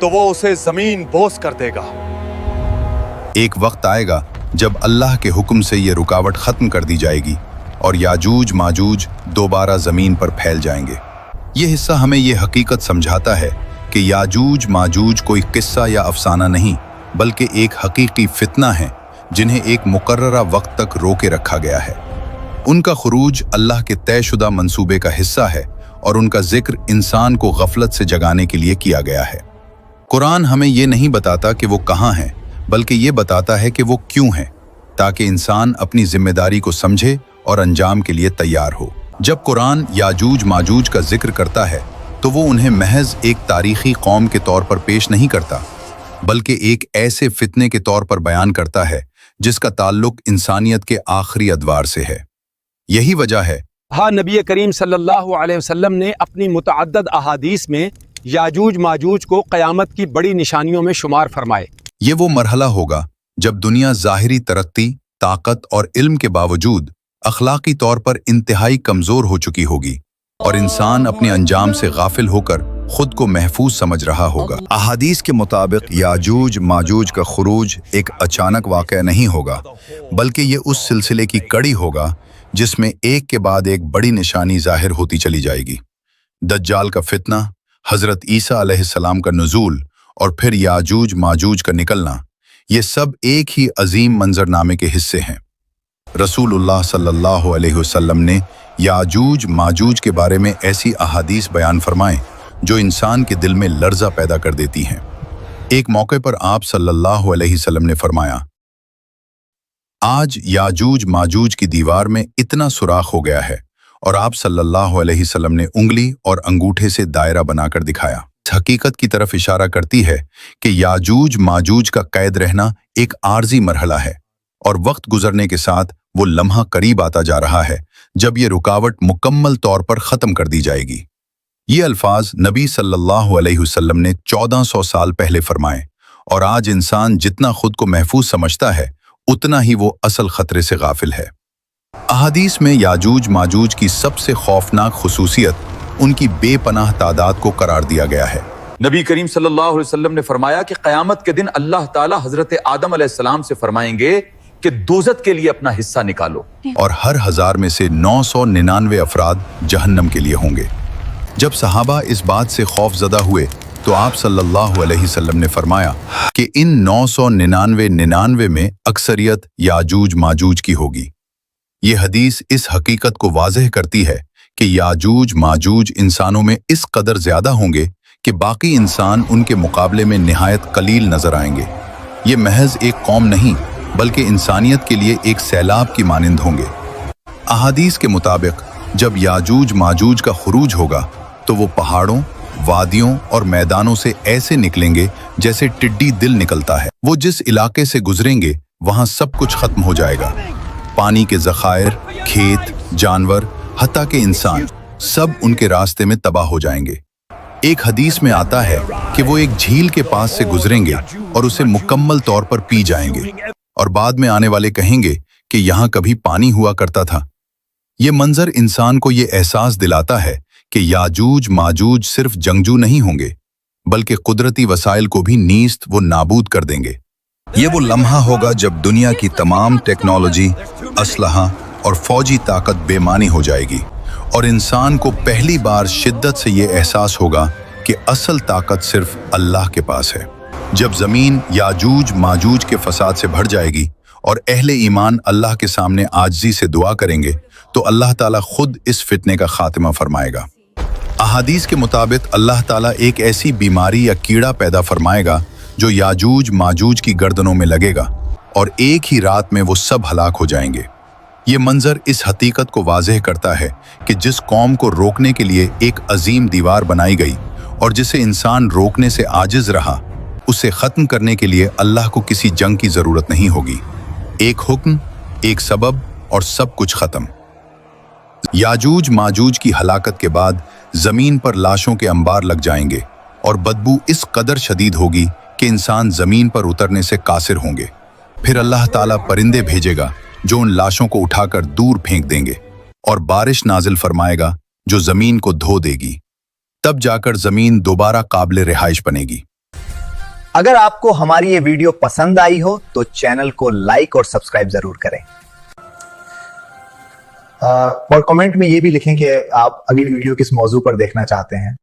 تو وہ اسے زمین بوس کر دے گا۔ ایک وقت آئے گا جب اللہ کے حکم سے یہ رکاوٹ ختم کر دی جائے گی اور یاجوج ماجوج دوبارہ زمین پر پھیل جائیں گے۔ یہ حصہ ہمیں یہ حقیقت سمجھاتا ہے کہ یاجوج ماجوج کوئی قصہ یا افسانہ نہیں بلکہ ایک حقیقی فتنہ ہے جنہیں ایک مقررہ وقت تک روکے رکھا گیا ہے۔ ان کا خروج اللہ کے طے شدہ منصوبے کا حصہ ہے اور ان کا ذکر انسان کو غفلت سے جگانے کے لیے کیا گیا ہے۔ قرآن ہمیں یہ نہیں بتاتا کہ وہ کہاں ہیں بلکہ یہ بتاتا ہے کہ وہ کیوں ہیں، تاکہ انسان اپنی ذمہ داری کو سمجھے اور انجام کے لیے تیار ہو۔ جب قرآن یاجوج ماجوج کا ذکر کرتا ہے تو وہ انہیں محض ایک تاریخی قوم کے طور پر پیش نہیں کرتا بلکہ ایک ایسے فتنے کے طور پر بیان کرتا ہے جس کا تعلق انسانیت کے آخری ادوار سے ہے۔ یہی وجہ ہے ہاں نبی کریم صلی اللہ علیہ وسلم نے اپنی متعدد احادیث میں یاجوج ماجوج کو قیامت کی بڑی نشانیوں میں شمار فرمائے۔ یہ وہ مرحلہ ہوگا جب دنیا ظاہری ترقی، طاقت اور علم کے باوجود اخلاقی طور پر انتہائی کمزور ہو چکی ہوگی اور انسان اپنے انجام سے غافل ہو کر خود کو محفوظ سمجھ رہا ہوگا۔ احادیث کے مطابق یاجوج ماجوج کا خروج ایک اچانک واقعہ نہیں ہوگا بلکہ یہ اس سلسلے کی کڑی ہوگا جس میں ایک کے بعد ایک بڑی نشانی ظاہر ہوتی چلی جائے گی۔ دجال کا فتنہ، حضرت عیسیٰ علیہ السلام کا نزول اور پھر یاجوج ماجوج کا نکلنا، یہ سب ایک ہی عظیم منظرنامے کے حصے ہیں۔ رسول اللہ صلی اللہ علیہ وسلم نے یاجوج ماجوج کے بارے میں ایسی احادیث بیان فرمائیں جو انسان کے دل میں لرزہ پیدا کر دیتی ہیں۔ ایک موقع پر آپ صلی اللہ علیہ وسلم نے فرمایا، آج یاجوج ماجوج کی دیوار میں اتنا سوراخ ہو گیا ہے، اور آپ صلی اللہ علیہ وسلم نے انگلی اور انگوٹھے سے دائرہ بنا کر دکھایا۔ اس حقیقت کی طرف اشارہ کرتی ہے کہ یاجوج ماجوج کا قید رہنا ایک عارضی مرحلہ ہے اور وقت گزرنے کے ساتھ وہ لمحہ قریب آتا جا رہا ہے جب یہ رکاوٹ مکمل طور پر ختم کر دی جائے گی۔ یہ الفاظ نبی صلی اللہ علیہ وسلم نے 1400 سال پہلے فرمائے، اور آج انسان جتنا خود کو محفوظ سمجھتا ہے اتنا ہی وہ اصل خطرے سے غافل ہے۔ احادیث میں یاجوج ماجوج کی سب سے خوفناک خصوصیت ان کی بے پناہ تعداد کو قرار دیا گیا ہے۔ نبی کریم صلی اللہ علیہ وسلم نے فرمایا کہ قیامت کے دن اللہ تعالیٰ حضرت آدم علیہ السلام سے فرمائیں گے کہ دوزخ کے لیے اپنا حصہ نکالو، اور ہر 1000 میں سے 999 افراد جہنم کے لیے ہوں گے۔ جب صحابہ اس بات سے خوف زدہ ہوئے تو آپ صلی اللہ علیہ وسلم نے فرمایا کہ ان 999 میں اکثریت یاجوج ماجوج کی ہوگی۔ یہ حدیث اس حقیقت کو واضح کرتی ہے کہ یاجوج ماجوج انسانوں میں اس قدر زیادہ ہوں گے کہ باقی انسان ان کے مقابلے میں نہایت قلیل نظر آئیں گے۔ یہ محض ایک قوم نہیں بلکہ انسانیت کے لیے ایک سیلاب کی مانند ہوں گے۔ احادیث کے مطابق جب یاجوج ماجوج کا خروج ہوگا تو وہ پہاڑوں، وادیوں اور میدانوں سے ایسے نکلیں گے جیسے ٹڈی دل نکلتا ہے۔ وہ جس علاقے سے گزریں گے وہاں سب کچھ ختم ہو جائے گا۔ پانی کے ذخائر، کھیت، جانور، حتیٰ کہ انسان، سب ان کے راستے میں تباہ ہو جائیں گے۔ ایک حدیث میں آتا ہے کہ وہ ایک جھیل کے پاس سے گزریں گے اور اسے مکمل طور پر پی جائیں گے، اور بعد میں آنے والے کہیں گے کہ یہاں کبھی پانی ہوا کرتا تھا۔ یہ منظر انسان کو یہ احساس دلاتا ہے کہ یاجوج ماجوج صرف جنگجو نہیں ہوں گے بلکہ قدرتی وسائل کو بھی نیست و نابود کر دیں گے۔ یہ وہ لمحہ ہوگا جب دنیا کی تمام ٹیکنالوجی، اسلحہ اور فوجی طاقت بے معنی ہو جائے گی، اور انسان کو پہلی بار شدت سے یہ احساس ہوگا کہ اصل طاقت صرف اللہ کے پاس ہے۔ جب زمین یاجوج ماجوج کے فساد سے بھر جائے گی اور اہل ایمان اللہ کے سامنے عاجزی سے دعا کریں گے تو اللہ تعالیٰ خود اس فتنے کا خاتمہ فرمائے گا۔ احادیث کے مطابق اللہ تعالیٰ ایک ایسی بیماری یا کیڑا پیدا فرمائے گا جو یاجوج ماجوج کی گردنوں میں لگے گا، اور ایک ہی رات میں وہ سب ہلاک ہو جائیں گے۔ یہ منظر اس حقیقت کو واضح کرتا ہے کہ جس قوم کو روکنے کے لیے ایک عظیم دیوار بنائی گئی اور جسے انسان روکنے سے عاجز رہا، اسے ختم کرنے کے لیے اللہ کو کسی جنگ کی ضرورت نہیں ہوگی۔ ایک حکم، ایک سبب، اور سب کچھ ختم۔ یاجوج ماجوج کی ہلاکت کے بعد زمین پر لاشوں کے انبار لگ جائیں گے، اور بدبو اس قدر شدید ہوگی کہ انسان زمین پر اترنے سے قاصر ہوں گے۔ پھر اللہ تعالیٰ پرندے بھیجے گا جو ان لاشوں کو اٹھا کر دور پھینک دیں گے، اور بارش نازل فرمائے گا جو زمین کو دھو دے گی۔ تب جا کر زمین دوبارہ قابل رہائش بنے گی۔ اگر آپ کو ہماری یہ ویڈیو پسند آئی ہو تو چینل کو لائک اور سبسکرائب ضرور کریں، اور کمنٹ میں یہ بھی لکھیں کہ آپ اگلی ویڈیو کس موضوع پر دیکھنا چاہتے ہیں۔